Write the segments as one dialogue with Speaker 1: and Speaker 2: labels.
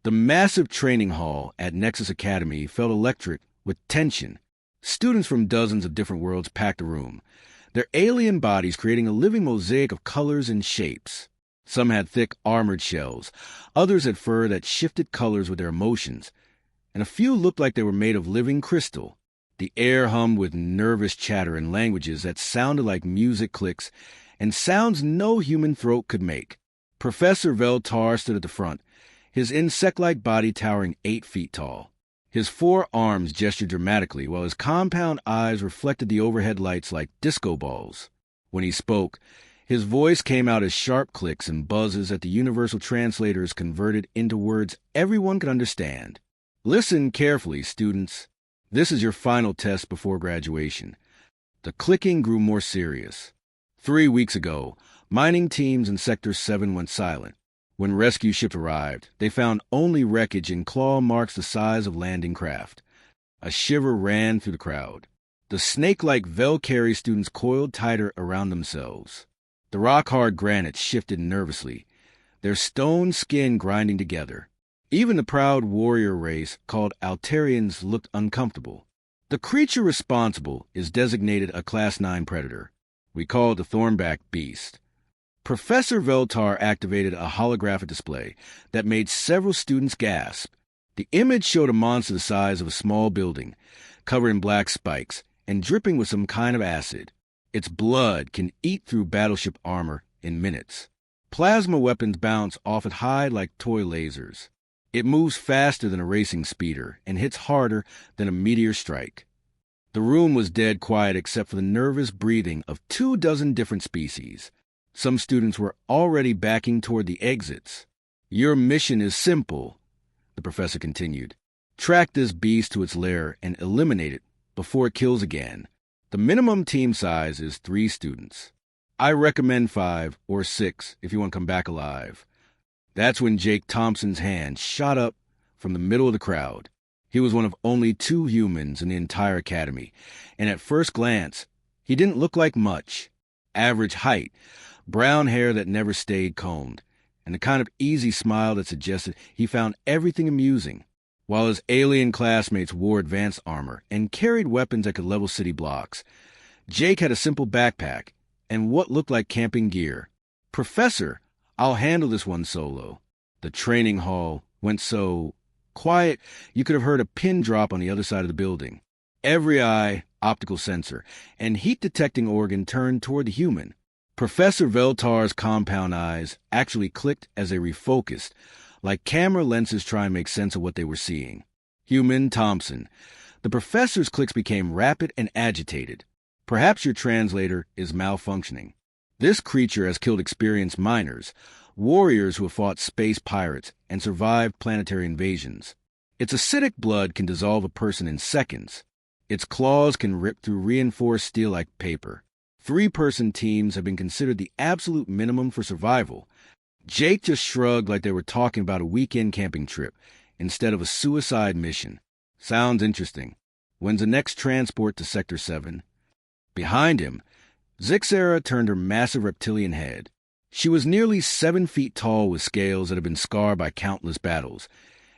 Speaker 1: The massive training hall at Nexus Academy felt electric with tension. Students from dozens of different worlds packed the room, their alien bodies creating a living mosaic of colors and shapes. Some had thick armored shells, others had fur that shifted colors with their emotions, and a few looked like they were made of living crystal. The air hummed with nervous chatter in languages that sounded like music clicks and sounds no human throat could make. Professor Veltar stood at the front, his insect-like body towering 8 feet tall. His 4 arms gestured dramatically, while his compound eyes reflected the overhead lights like disco balls. When he spoke, his voice came out as sharp clicks and buzzes that the universal translators converted into words everyone could understand. Listen carefully, students. This is your final test before graduation. The clicking grew more serious. 3 weeks ago, mining teams in Sector 7 went silent. When rescue ships arrived, they found only wreckage and claw marks the size of landing craft. A shiver ran through the crowd. The snake-like Velcari students coiled tighter around themselves. The rock-hard granite shifted nervously, their stone skin grinding together. Even the proud warrior race called Altarians looked uncomfortable. The creature responsible is designated a Class 9 predator. We call it the Thornback Beast. Professor Veltar activated a holographic display that made several students gasp. The image showed a monster the size of a small building, covered in black spikes and dripping with some kind of acid. Its blood can eat through battleship armor in minutes. Plasma weapons bounce off it high like toy lasers. It moves faster than a racing speeder and hits harder than a meteor strike. The room was dead quiet except for the nervous breathing of 24 different species. Some students were already backing toward the exits. Your mission is simple, the professor continued. Track this beast to its lair and eliminate it before it kills again. The minimum team size is 3 students. I recommend 5 or 6 if you want to come back alive. That's when Jake Thompson's hand shot up from the middle of the crowd. He was one of only 2 humans in the entire academy, and at first glance, he didn't look like much. Average height, brown hair that never stayed combed, and the kind of easy smile that suggested he found everything amusing. While his alien classmates wore advanced armor and carried weapons that could level city blocks, Jake had a simple backpack and what looked like camping gear. Professor, I'll handle this one solo. The training hall went so quiet you could have heard a pin drop on the other side of the building. Every eye, optical sensor, and heat-detecting organ turned toward the human. Professor Veltar's compound eyes actually clicked as they refocused, like camera lenses trying to make sense of what they were seeing. Human Thompson. The professor's clicks became rapid and agitated. Perhaps your translator is malfunctioning. This creature has killed experienced miners, warriors who have fought space pirates and survived planetary invasions. Its acidic blood can dissolve a person in seconds. Its claws can rip through reinforced steel like paper. 3-person teams have been considered the absolute minimum for survival. Jake just shrugged like they were talking about a weekend camping trip instead of a suicide mission. Sounds interesting. When's the next transport to Sector 7? Behind him, Zixara turned her massive reptilian head. She was nearly 7 feet tall with scales that had been scarred by countless battles,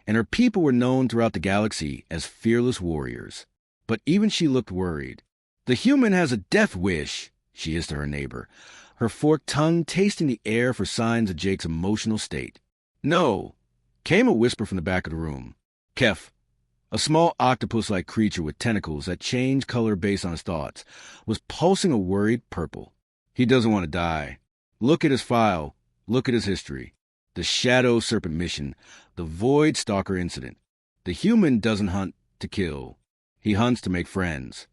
Speaker 1: and her people were known throughout the galaxy as fearless warriors. But even she looked worried. The human has a death wish, she hissed to her neighbor, her forked tongue tasting the air for signs of Jake's emotional state. No, came a whisper from the back of the room. Kef, a small octopus-like creature with tentacles that changed color based on his thoughts, was pulsing a worried purple. He doesn't want to die. Look at his file. Look at his history. The Shadow Serpent mission, the Void Stalker incident. The human doesn't hunt to kill. He hunts to make friends.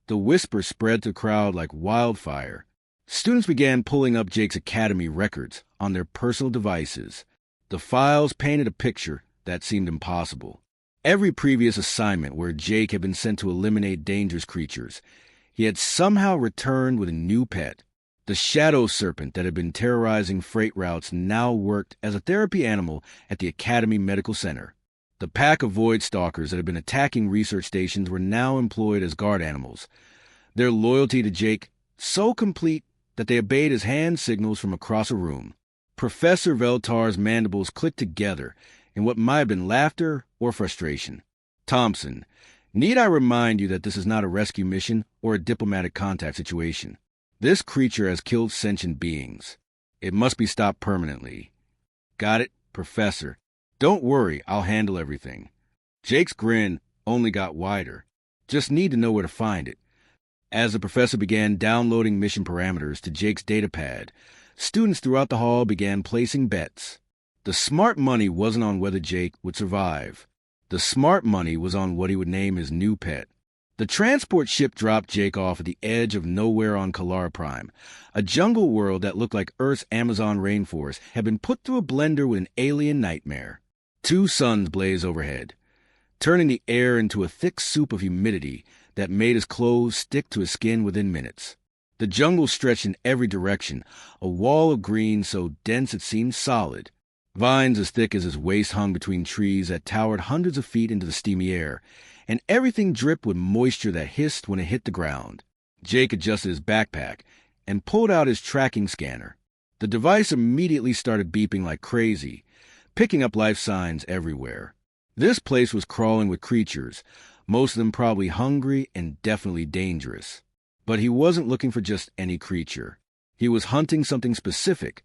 Speaker 1: The whisper spread to the crowd like wildfire. Students began pulling up Jake's academy records on their personal devices. The files painted a picture that seemed impossible. Every previous assignment where Jake had been sent to eliminate dangerous creatures, he had somehow returned with a new pet. The Shadow Serpent that had been terrorizing freight routes now worked as a therapy animal at the Academy Medical Center. The pack of Void Stalkers that had been attacking research stations were now employed as guard animals, their loyalty to Jake so complete that they obeyed his hand signals from across a room. Professor Veltar's mandibles clicked together in what might have been laughter or frustration. Thompson, need I remind you that this is not a rescue mission or a diplomatic contact situation? This creature has killed sentient beings. It must be stopped permanently. Got it, Professor. Don't worry, I'll handle everything. Jake's grin only got wider. Just need to know where to find it. As the professor began downloading mission parameters to Jake's datapad, students throughout the hall began placing bets. The smart money wasn't on whether Jake would survive. The smart money was on what he would name his new pet. The transport ship dropped Jake off at the edge of nowhere on Kalara Prime. A jungle world that looked like Earth's Amazon rainforest had been put through a blender with an alien nightmare. 2 suns blazed overhead, turning the air into a thick soup of humidity that made his clothes stick to his skin within minutes. The jungle stretched in every direction, a wall of green so dense it seemed solid. Vines as thick as his waist hung between trees that towered hundreds of feet into the steamy air, and everything dripped with moisture that hissed when it hit the ground. Jake adjusted his backpack and pulled out his tracking scanner. The device immediately started beeping like crazy, picking up life signs everywhere. This place was crawling with creatures, most of them probably hungry and definitely dangerous. But he wasn't looking for just any creature. He was hunting something specific,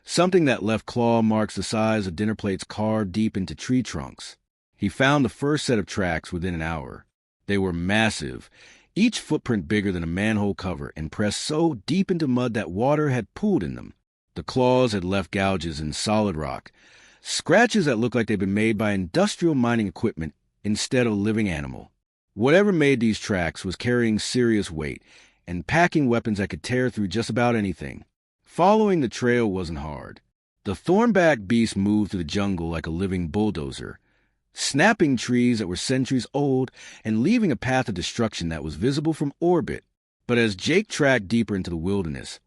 Speaker 1: something that left claw marks the size of dinner plates carved deep into tree trunks. He found the first set of tracks within an hour. They were massive, each footprint bigger than a manhole cover and pressed so deep into mud that water had pooled in them. The claws had left gouges in solid rock, scratches that looked like they'd been made by industrial mining equipment instead of a living animal. Whatever made these tracks was carrying serious weight and packing weapons that could tear through just about anything. Following the trail wasn't hard. The thornback beast moved through the jungle like a living bulldozer, snapping trees that were centuries old and leaving a path of destruction that was visible from orbit. But as Jake tracked deeper into the wilderness,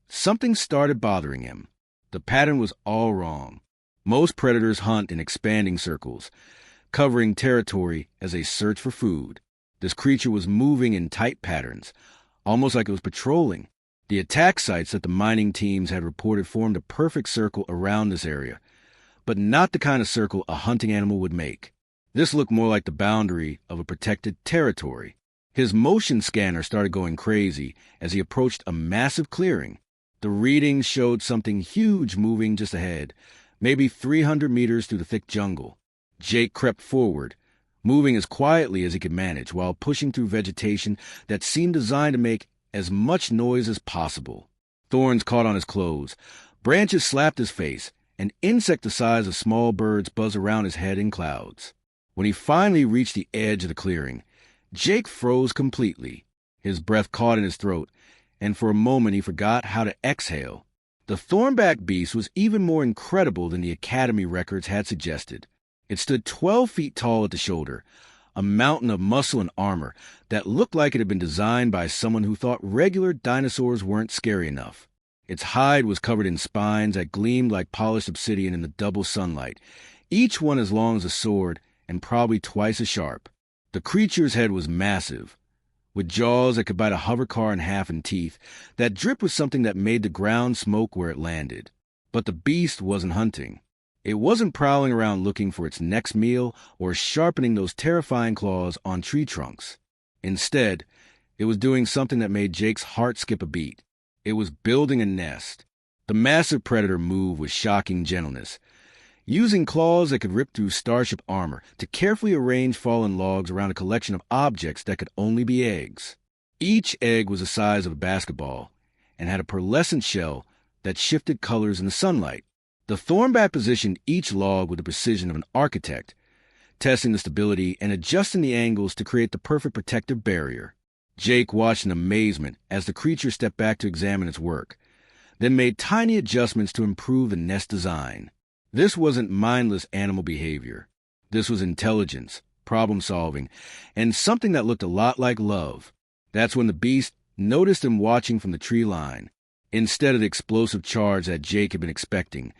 Speaker 1: something started bothering him. The pattern was all wrong. Most predators hunt in expanding circles, covering territory as they search for food. This creature was moving in tight patterns, almost like it was patrolling. The attack sites that the mining teams had reported formed a perfect circle around this area, but not the kind of circle a hunting animal would make. This looked more like the boundary of a protected territory. His motion scanner started going crazy as he approached a massive clearing. The readings showed something huge moving just ahead, maybe 300 meters through the thick jungle. Jake crept forward, moving as quietly as he could manage while pushing through vegetation that seemed designed to make as much noise as possible. Thorns caught on his clothes, branches slapped his face, and insect the size of small birds buzzed around his head in clouds. When he finally reached the edge of the clearing, Jake froze completely. His breath caught in his throat, and for a moment he forgot how to exhale. The thornback beast was even more incredible than the Academy records had suggested. It stood 12 feet tall at the shoulder, a mountain of muscle and armor that looked like it had been designed by someone who thought regular dinosaurs weren't scary enough. Its hide was covered in spines that gleamed like polished obsidian in the double sunlight, each one as long as a sword and probably twice as sharp. The creature's head was massive, with jaws that could bite a hover car in half and teeth that dripped with something that made the ground smoke where it landed. But the beast wasn't hunting. It wasn't prowling around looking for its next meal or sharpening those terrifying claws on tree trunks. Instead, it was doing something that made Jake's heart skip a beat. It was building a nest. The massive predator moved with shocking gentleness, using claws that could rip through starship armor to carefully arrange fallen logs around a collection of objects that could only be eggs. Each egg was the size of a basketball and had a pearlescent shell that shifted colors in the sunlight. The thornback positioned each log with the precision of an architect, testing the stability and adjusting the angles to create the perfect protective barrier. Jake watched in amazement as the creature stepped back to examine its work, then made tiny adjustments to improve the nest design. This wasn't mindless animal behavior. This was intelligence, problem-solving, and something that looked a lot like love. That's when the beast noticed him watching from the tree line. Instead of the explosive charge that Jake had been expecting,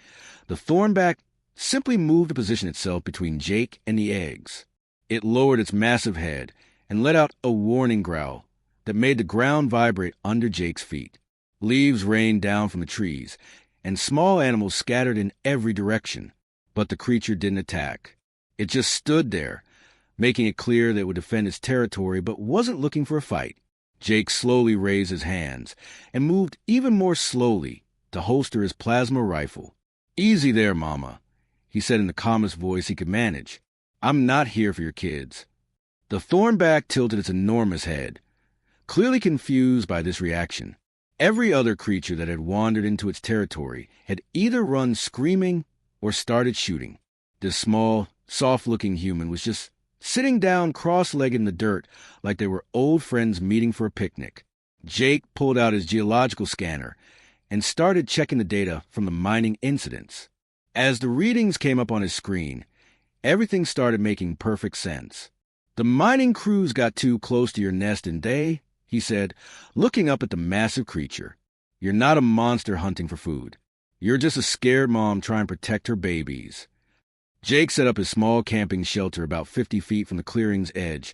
Speaker 1: the thornback simply moved to position itself between Jake and the eggs. It lowered its massive head and let out a warning growl that made the ground vibrate under Jake's feet. Leaves rained down from the trees, and small animals scattered in every direction. But the creature didn't attack. It just stood there, making it clear that it would defend its territory but wasn't looking for a fight. Jake slowly raised his hands and moved even more slowly to holster his plasma rifle. "Easy there, Mama," he said in the calmest voice he could manage. "I'm not here for your kids." The thornback tilted its enormous head, clearly confused by this reaction. Every other creature that had wandered into its territory had either run screaming or started shooting. This small, soft-looking human was just sitting down cross-legged in the dirt like they were old friends meeting for a picnic. Jake pulled out his geological scanner and started checking the data from the mining incidents. As the readings came up on his screen, everything started making perfect sense. "The mining crews got too close to your nest and he said, looking up at the massive creature. "You're not a monster hunting for food. You're just a scared mom trying to protect her babies." Jake set up his small camping shelter about 50 feet from the clearing's edge,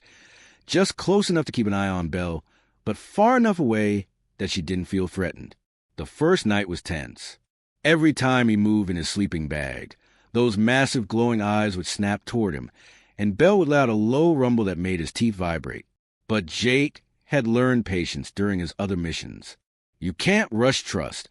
Speaker 1: just close enough to keep an eye on Belle, but far enough away that she didn't feel threatened. The first night was tense. Every time he moved in his sleeping bag, those massive glowing eyes would snap toward him, and Belle would let out a low rumble that made his teeth vibrate. But Jake had learned patience during his other missions. You can't rush trust,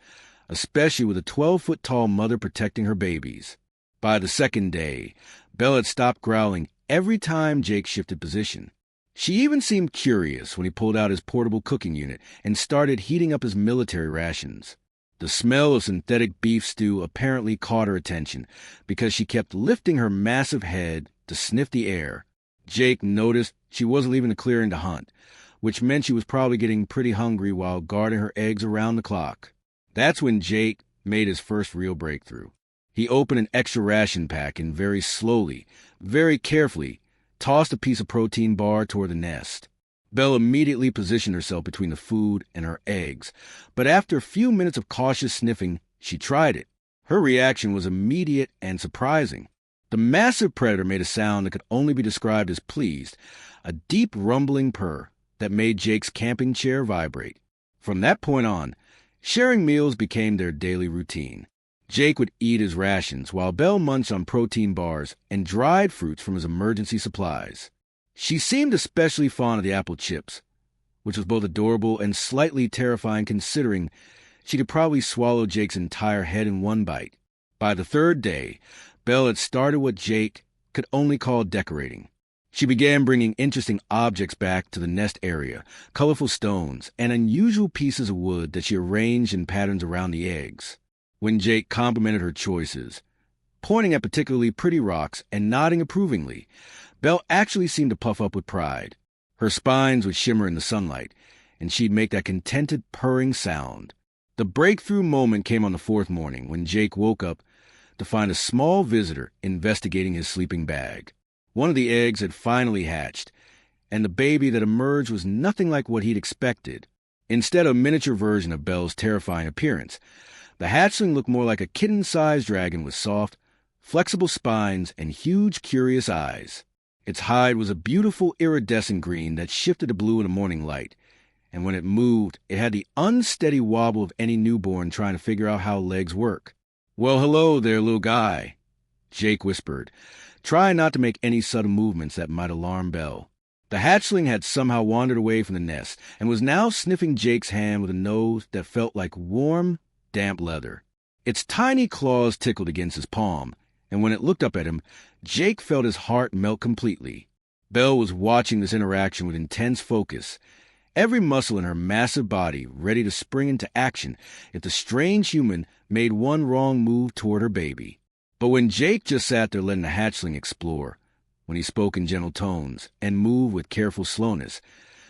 Speaker 1: especially with a 12-foot-tall mother protecting her babies. By the second day, Belle had stopped growling every time Jake shifted position. She even seemed curious when he pulled out his portable cooking unit and started heating up his military rations. The smell of synthetic beef stew apparently caught her attention because she kept lifting her massive head to sniff the air. Jake noticed she wasn't leaving the clearing to hunt, which meant she was probably getting pretty hungry while guarding her eggs around the clock. That's when Jake made his first real breakthrough. He opened an extra ration pack and very slowly, very carefully, tossed a piece of protein bar toward the nest. Belle immediately positioned herself between the food and her eggs, but after a few minutes of cautious sniffing, she tried it. Her reaction was immediate and surprising. The massive predator made a sound that could only be described as pleased, a deep rumbling purr that made Jake's camping chair vibrate. From that point on, sharing meals became their daily routine. Jake would eat his rations while Belle munched on protein bars and dried fruits from his emergency supplies. She seemed especially fond of the apple chips, which was both adorable and slightly terrifying considering she could probably swallow Jake's entire head in one bite. By the third day, Belle had started what Jake could only call decorating. She began bringing interesting objects back to the nest area, colorful stones, and unusual pieces of wood that she arranged in patterns around the eggs. When Jake complimented her choices, pointing at particularly pretty rocks and nodding approvingly, Belle actually seemed to puff up with pride. Her spines would shimmer in the sunlight, and she'd make that contented purring sound. The breakthrough moment came on the fourth morning when Jake woke up to find a small visitor investigating his sleeping bag. One of the eggs had finally hatched, and the baby that emerged was nothing like what he'd expected. Instead of a miniature version of Belle's terrifying appearance, the hatchling looked more like a kitten-sized dragon with soft, flexible spines and huge, curious eyes. Its hide was a beautiful iridescent green that shifted to blue in the morning light, and when it moved, it had the unsteady wobble of any newborn trying to figure out how legs work. "Well, hello there, little guy," Jake whispered, trying not to make any sudden movements that might alarm Belle. The hatchling had somehow wandered away from the nest and was now sniffing Jake's hand with a nose that felt like warm, damp leather. Its tiny claws tickled against his palm, and when it looked up at him, Jake felt his heart melt completely. Belle was watching this interaction with intense focus, every muscle in her massive body ready to spring into action if the strange human made one wrong move toward her baby. But when Jake just sat there letting the hatchling explore, when he spoke in gentle tones and moved with careful slowness,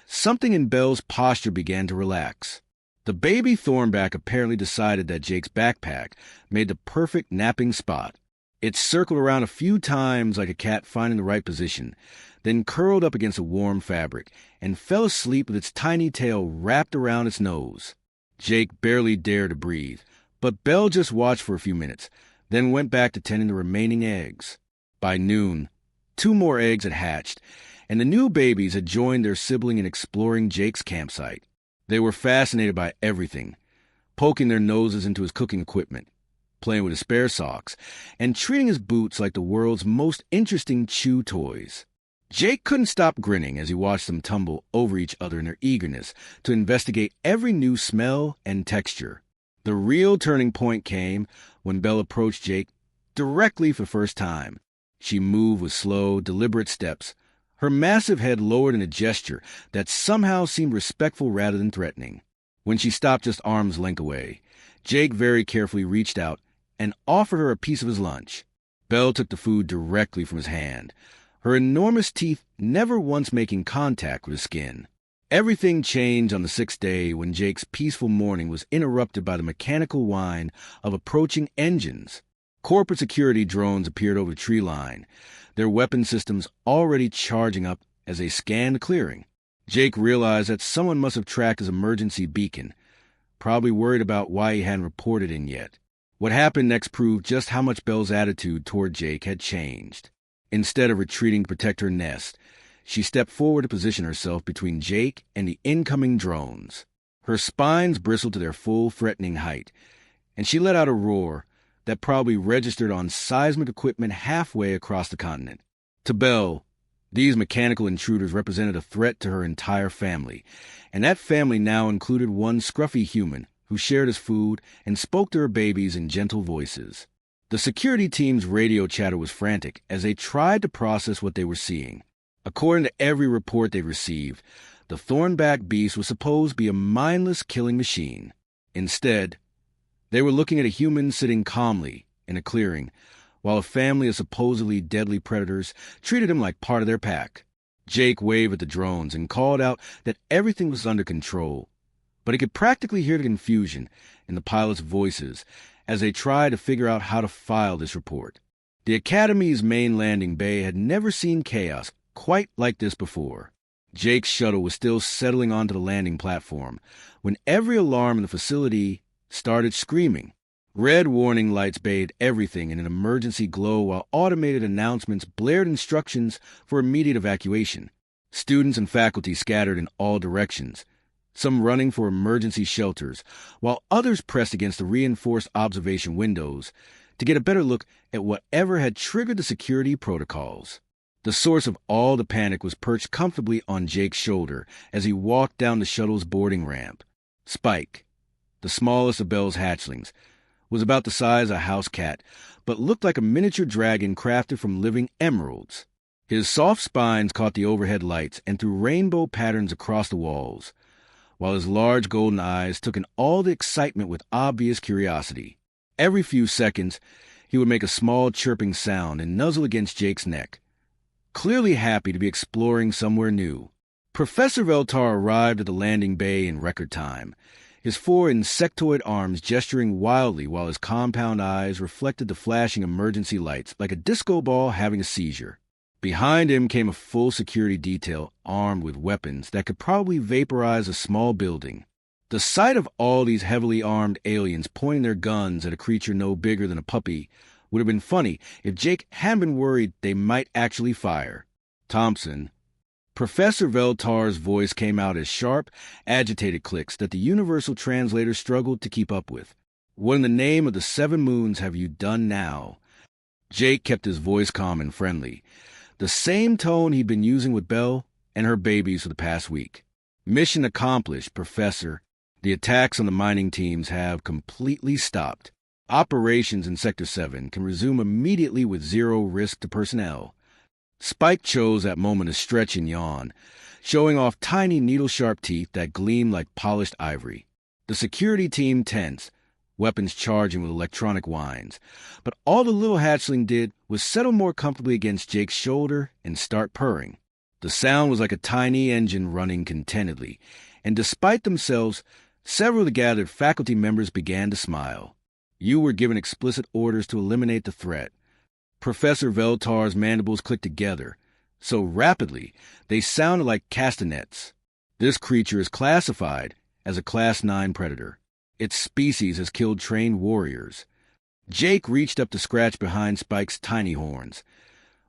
Speaker 1: something in Belle's posture began to relax. The baby thornback apparently decided that Jake's backpack made the perfect napping spot. It circled around a few times like a cat finding the right position, then curled up against a warm fabric and fell asleep with its tiny tail wrapped around its nose. Jake barely dared to breathe, but Belle just watched for a few minutes, then went back to tending the remaining eggs. By noon, 2 more eggs had hatched, and the new babies had joined their sibling in exploring Jake's campsite. They were fascinated by everything, poking their noses into his cooking equipment, playing with his spare socks, and treating his boots like the world's most interesting chew toys. Jake couldn't stop grinning as he watched them tumble over each other in their eagerness to investigate every new smell and texture. The real turning point came when Belle approached Jake directly for the first time. She moved with slow, deliberate steps, her massive head lowered in a gesture that somehow seemed respectful rather than threatening. When she stopped just arm's length away, Jake very carefully reached out and offered her a piece of his lunch. Belle took the food directly from his hand, her enormous teeth never once making contact with his skin. Everything changed on the sixth day when Jake's peaceful morning was interrupted by the mechanical whine of approaching engines. Corporate security drones appeared over the tree line, their weapon systems already charging up as they scanned the clearing. Jake realized that someone must have tracked his emergency beacon, probably worried about why he hadn't reported in yet. What happened next proved just how much Belle's attitude toward Jake had changed. Instead of retreating to protect her nest, she stepped forward to position herself between Jake and the incoming drones. Her spines bristled to their full threatening height, and she let out a roar that probably registered on seismic equipment halfway across the continent. To Belle, these mechanical intruders represented a threat to her entire family, and that family now included one scruffy human who shared his food and spoke to her babies in gentle voices. The security team's radio chatter was frantic as they tried to process what they were seeing. According to every report they received, the thornback beast was supposed to be a mindless killing machine. Instead, they were looking at a human sitting calmly in a clearing, while a family of supposedly deadly predators treated him like part of their pack. Jake waved at the drones and called out that everything was under control, but he could practically hear the confusion in the pilots' voices as they tried to figure out how to file this report. The Academy's main landing bay had never seen chaos quite like this before. Jake's shuttle was still settling onto the landing platform when every alarm in the facility started screaming. Red warning lights bathed everything in an emergency glow while automated announcements blared instructions for immediate evacuation. Students and faculty scattered in all directions, some running for emergency shelters, while others pressed against the reinforced observation windows to get a better look at whatever had triggered the security protocols. The source of all the panic was perched comfortably on Jake's shoulder as he walked down the shuttle's boarding ramp. Spike, the smallest of Belle's hatchlings, was about the size of a house cat, but looked like a miniature dragon crafted from living emeralds. His soft spines caught the overhead lights and threw rainbow patterns across the walls, while his large golden eyes took in all the excitement with obvious curiosity. Every few seconds, he would make a small chirping sound and nuzzle against Jake's neck, clearly happy to be exploring somewhere new. Professor Veltar arrived at the landing bay in record time, his four insectoid arms gesturing wildly while his compound eyes reflected the flashing emergency lights like a disco ball having a seizure. Behind him came a full security detail armed with weapons that could probably vaporize a small building. The sight of all these heavily armed aliens pointing their guns at a creature no bigger than a puppy would have been funny if Jake hadn't been worried they might actually fire. Thompson. Professor Veltar's voice came out as sharp, agitated clicks that the universal translator struggled to keep up with. What in the name of the 7 moons have you done now? Jake kept his voice calm and friendly, the same tone he'd been using with Belle and her babies for the past week. Mission accomplished, Professor. The attacks on the mining teams have completely stopped. Operations in Sector 7 can resume immediately with 0 risk to personnel. Spike chose that moment to stretch and yawn, showing off tiny needle-sharp teeth that gleamed like polished ivory. The security team tensed, weapons charging with electronic whines, but all the little hatchling did was settle more comfortably against Jake's shoulder and start purring. The sound was like a tiny engine running contentedly, and despite themselves, several of the gathered faculty members began to smile. You were given explicit orders to eliminate the threat. Professor Veltar's mandibles clicked together, so rapidly they sounded like castanets. This creature is classified as a Class 9 predator. Its species has killed trained warriors. Jake reached up to scratch behind Spike's tiny horns,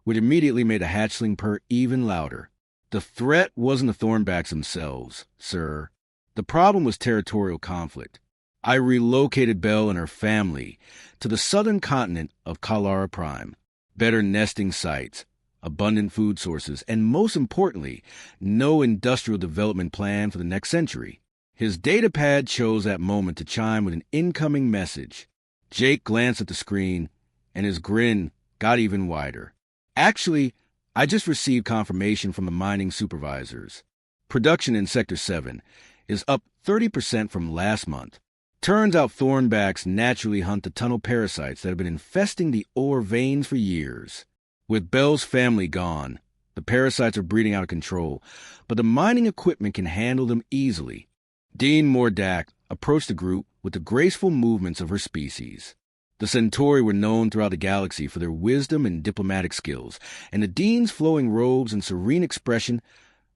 Speaker 1: which immediately made the hatchling purr even louder. The threat wasn't the Thornbacks themselves, sir. The problem was territorial conflict. I relocated Belle and her family to the southern continent of Kalara Prime. Better nesting sites, abundant food sources, and most importantly, no industrial development plan for the next century. His datapad chose that moment to chime with an incoming message. Jake glanced at the screen, and his grin got even wider. Actually, I just received confirmation from the mining supervisors. Production in Sector 7 is up 30% from last month. Turns out thornbacks naturally hunt the tunnel parasites that have been infesting the ore veins for years. With Belle's family gone, the parasites are breeding out of control, but the mining equipment can handle them easily. Dean Mordak approached the group with the graceful movements of her species. The Centauri were known throughout the galaxy for their wisdom and diplomatic skills, and the Dean's flowing robes and serene expression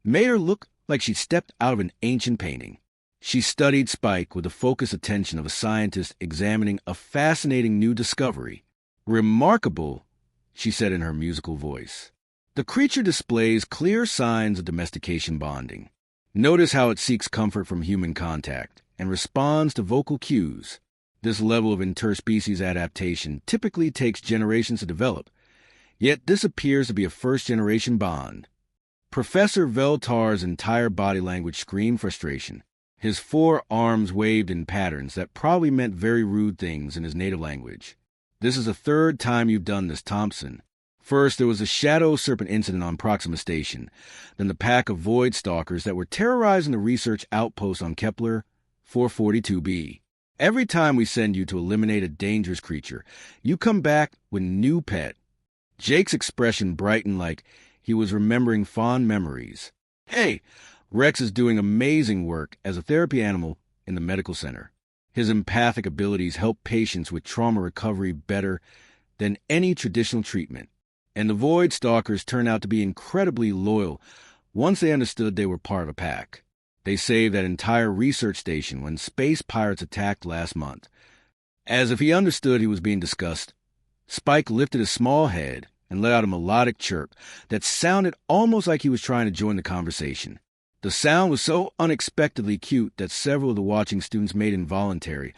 Speaker 1: made her look like she'd stepped out of an ancient painting. She studied Spike with the focused attention of a scientist examining a fascinating new discovery. "Remarkable," she said in her musical voice. "The creature displays clear signs of domestication bonding. Notice how it seeks comfort from human contact and responds to vocal cues. This level of interspecies adaptation typically takes generations to develop, yet this appears to be a first-generation bond." Professor Veltar's entire body language screamed frustration. His 4 arms waved in patterns that probably meant very rude things in his native language. "This is the 3rd time you've done this, Thompson. First, there was a Shadow Serpent incident on Proxima Station, then the pack of Void Stalkers that were terrorizing the research outpost on Kepler 442b. Every time we send you to eliminate a dangerous creature, you come back with a new pet." Jake's expression brightened like he was remembering fond memories. "Hey, Rex is doing amazing work as a therapy animal in the medical center. His empathic abilities help patients with trauma recovery better than any traditional treatment. And the Void Stalkers turned out to be incredibly loyal once they understood they were part of a pack. They saved that entire research station when space pirates attacked last month." As if he understood he was being discussed, Spike lifted his small head and let out a melodic chirp that sounded almost like he was trying to join the conversation. The sound was so unexpectedly cute that several of the watching students made involuntary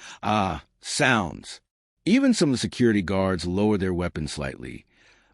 Speaker 1: sounds. Even some of the security guards lowered their weapons slightly,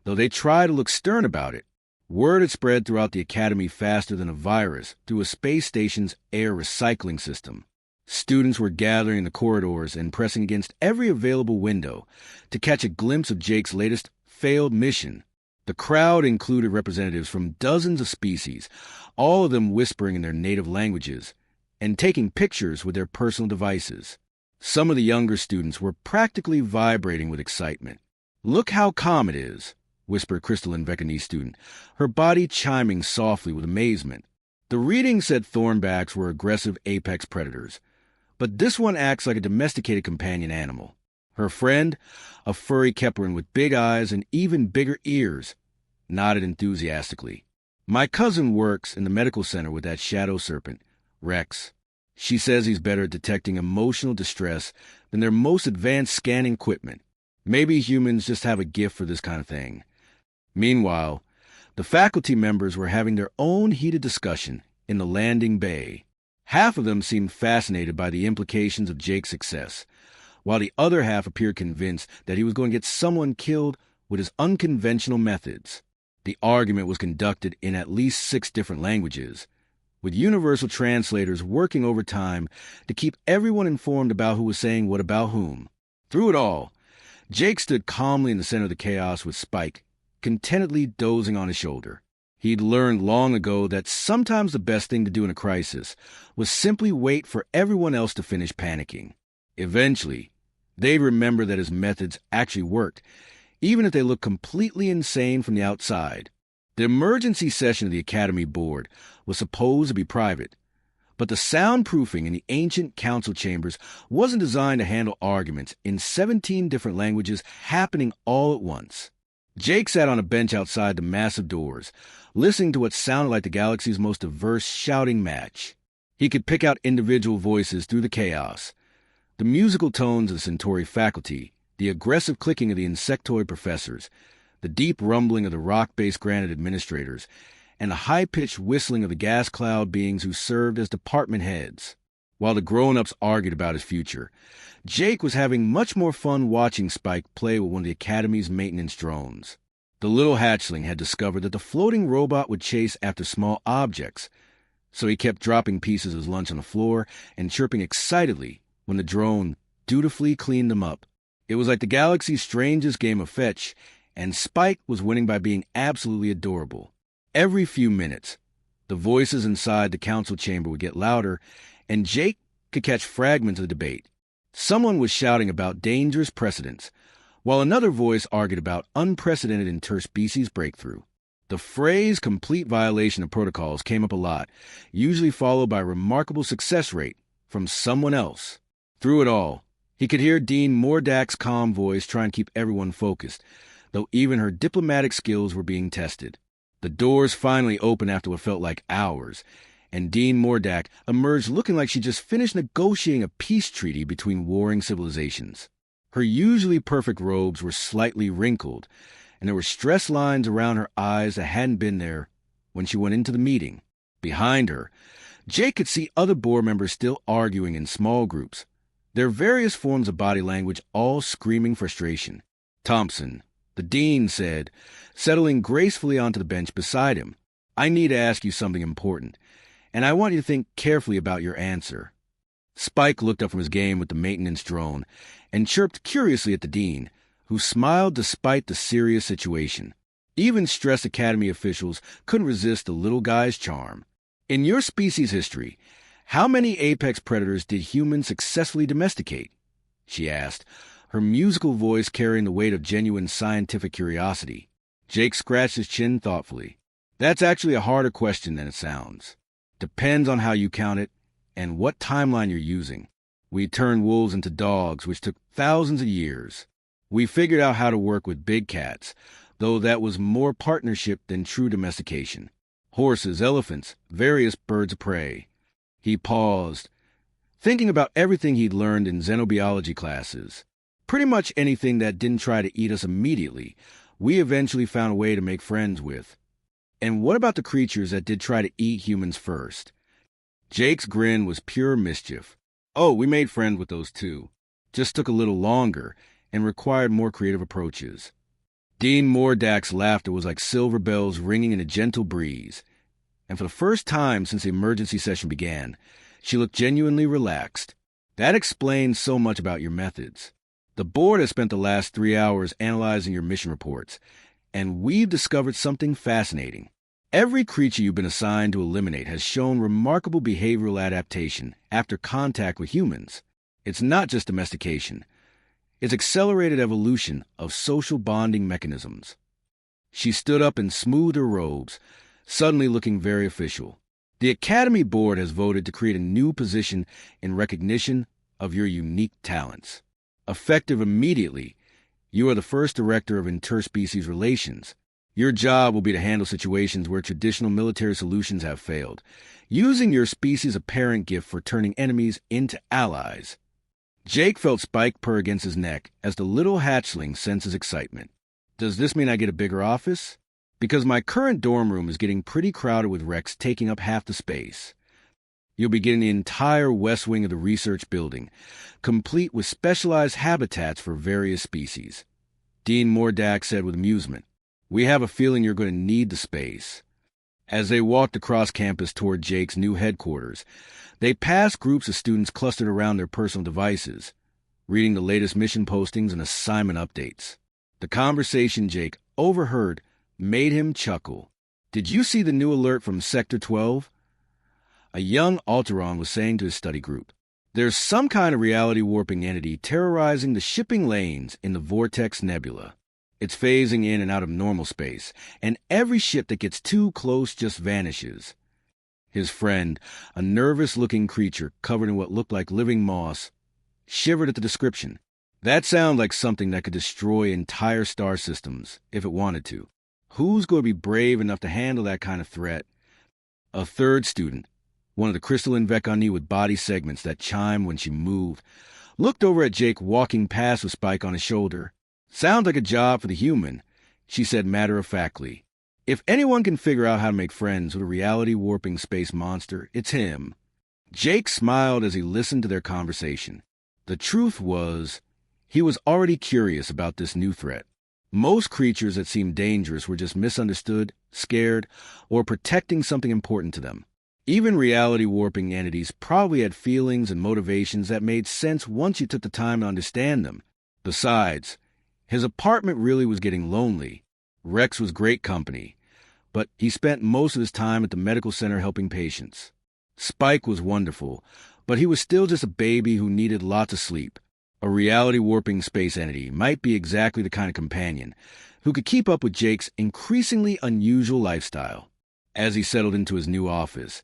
Speaker 1: though they tried to look stern about it. Word had spread throughout the academy faster than a virus through a space station's air recycling system. Students were gathering in the corridors and pressing against every available window to catch a glimpse of Jake's latest failed mission. The crowd included representatives from dozens of species, all of them whispering in their native languages and taking pictures with their personal devices. Some of the younger students were practically vibrating with excitement. "Look how calm it is," whispered Crystalline Vecani's student, her body chiming softly with amazement. The reading said thornbacks were aggressive apex predators, but this one acts like a domesticated companion animal. Her friend, a furry Kepleran with big eyes and even bigger ears, nodded enthusiastically. "My cousin works in the medical center with that Shadow Serpent, Rex. She says he's better at detecting emotional distress than their most advanced scanning equipment. Maybe humans just have a gift for this kind of thing." Meanwhile, the faculty members were having their own heated discussion in the landing bay. Half of them seemed fascinated by the implications of Jake's success, while the other half appeared convinced that he was going to get someone killed with his unconventional methods. The argument was conducted in at least 6 different languages, with universal translators working overtime to keep everyone informed about who was saying what about whom. Through it all, Jake stood calmly in the center of the chaos with Spike, contentedly dozing on his shoulder. He'd learned long ago that sometimes the best thing to do in a crisis was simply wait for everyone else to finish panicking. Eventually, they'd remember that his methods actually worked, even if they looked completely insane from the outside. The emergency session of the Academy Board was supposed to be private, but the soundproofing in the ancient council chambers wasn't designed to handle arguments in 17 different languages happening all at once. Jake sat on a bench outside the massive doors, listening to what sounded like the galaxy's most diverse shouting match. He could pick out individual voices through the chaos, the musical tones of the Centauri faculty, the aggressive clicking of the insectoid professors, the deep rumbling of the rock-based granite administrators, and the high-pitched whistling of the gas cloud beings who served as department heads. While the grown-ups argued about his future, Jake was having much more fun watching Spike play with one of the Academy's maintenance drones. The little hatchling had discovered that the floating robot would chase after small objects, so he kept dropping pieces of his lunch on the floor and chirping excitedly when the drone dutifully cleaned them up. It was like the galaxy's strangest game of fetch, and Spike was winning by being absolutely adorable. Every few minutes, the voices inside the council chamber would get louder, and Jake could catch fragments of the debate. Someone was shouting about dangerous precedents, while another voice argued about unprecedented interspecies breakthrough. The phrase complete violation of protocols came up a lot, usually followed by a remarkable success rate from someone else. Through it all, he could hear Dean Mordak's calm voice trying to keep everyone focused, though even her diplomatic skills were being tested. The doors finally opened after what felt like hours, and Dean Mordak emerged looking like she just finished negotiating a peace treaty between warring civilizations. Her usually perfect robes were slightly wrinkled, and there were stress lines around her eyes that hadn't been there when she went into the meeting. Behind her, Jake could see other board members still arguing in small groups, their various forms of body language all screaming frustration. Thompson, the dean, said, settling gracefully onto the bench beside him, "I need to ask you something important, and I want you to think carefully about your answer." Spike looked up from his game with the maintenance drone and chirped curiously at the dean, who smiled despite the serious situation. Even stressed Academy officials couldn't resist the little guy's charm. "In your species' history, how many apex predators did humans successfully domesticate?" she asked, her musical voice carrying the weight of genuine scientific curiosity. Jake scratched his chin thoughtfully. "That's actually a harder question than it sounds. Depends on how you count it and what timeline you're using. We turned wolves into dogs, which took thousands of years. We figured out how to work with big cats, though that was more partnership than true domestication. Horses, elephants, various birds of prey." He paused, thinking about everything he'd learned in xenobiology classes. Pretty much anything that didn't try to eat us immediately, we eventually found a way to make friends with. And what about the creatures that did try to eat humans first? Jake's grin was pure mischief. "Oh, we made friends with those too. Just took a little longer and required more creative approaches." Dean Mordak's laughter was like silver bells ringing in a gentle breeze, and for the first time since the emergency session began, she looked genuinely relaxed. "That explains so much about your methods. The board has spent the last 3 hours analyzing your mission reports, and we've discovered something fascinating. Every creature you've been assigned to eliminate has shown remarkable behavioral adaptation after contact with humans. It's not just domestication. It's accelerated evolution of social bonding mechanisms." She stood up and smoothed her robes, suddenly looking very official. "The Academy Board has voted to create a new position in recognition of your unique talents. Effective immediately, you are the first director of interspecies relations. Your job will be to handle situations where traditional military solutions have failed, using your species' apparent gift for turning enemies into allies." Jake felt Spike purr against his neck as the little hatchling sensed his excitement. "Does this mean I get a bigger office? Because my current dorm room is getting pretty crowded with Rex taking up half the space. You'll be getting the entire west wing of the research building, complete with specialized habitats for various species." Dean Mordak said with amusement, "We have a feeling you're going to need the space." As they walked across campus toward Jake's new headquarters, they passed groups of students clustered around their personal devices, reading the latest mission postings and assignment updates. The conversation Jake overheard made him chuckle. "Did you see the new alert from Sector 12? A young Alteron was saying to his study group, there's some kind of reality warping entity terrorizing the shipping lanes in the Vortex Nebula. It's phasing in and out of normal space, and every ship that gets too close just vanishes." His friend, a nervous-looking creature covered in what looked like living moss, shivered at the description. That sounds like something that could destroy entire star systems, if it wanted to. Who's going to be brave enough to handle that kind of threat? A third student, one of the crystalline Vekani with body segments that chimed when she moved, looked over at Jake walking past with Spike on his shoulder. "Sounds like a job for the human," she said matter-of-factly. "If anyone can figure out how to make friends with a reality-warping space monster, it's him." Jake smiled as he listened to their conversation. The truth was, he was already curious about this new threat. Most creatures that seemed dangerous were just misunderstood, scared, or protecting something important to them. Even reality-warping entities probably had feelings and motivations that made sense once you took the time to understand them. Besides, his apartment really was getting lonely. Rex was great company, but he spent most of his time at the medical center helping patients. Spike was wonderful, but he was still just a baby who needed lots of sleep. A reality-warping space entity might be exactly the kind of companion who could keep up with Jake's increasingly unusual lifestyle. As he settled into his new office,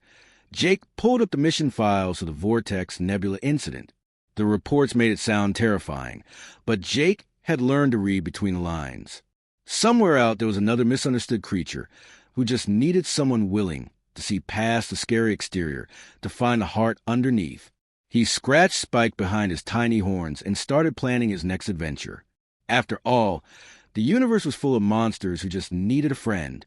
Speaker 1: Jake pulled up the mission files for the Vortex Nebula incident. The reports made it sound terrifying, but Jake had learned to read between the lines. Somewhere out there was another misunderstood creature who just needed someone willing to see past the scary exterior to find the heart underneath. He scratched Spike behind his tiny horns and started planning his next adventure. After all, the universe was full of monsters who just needed a friend.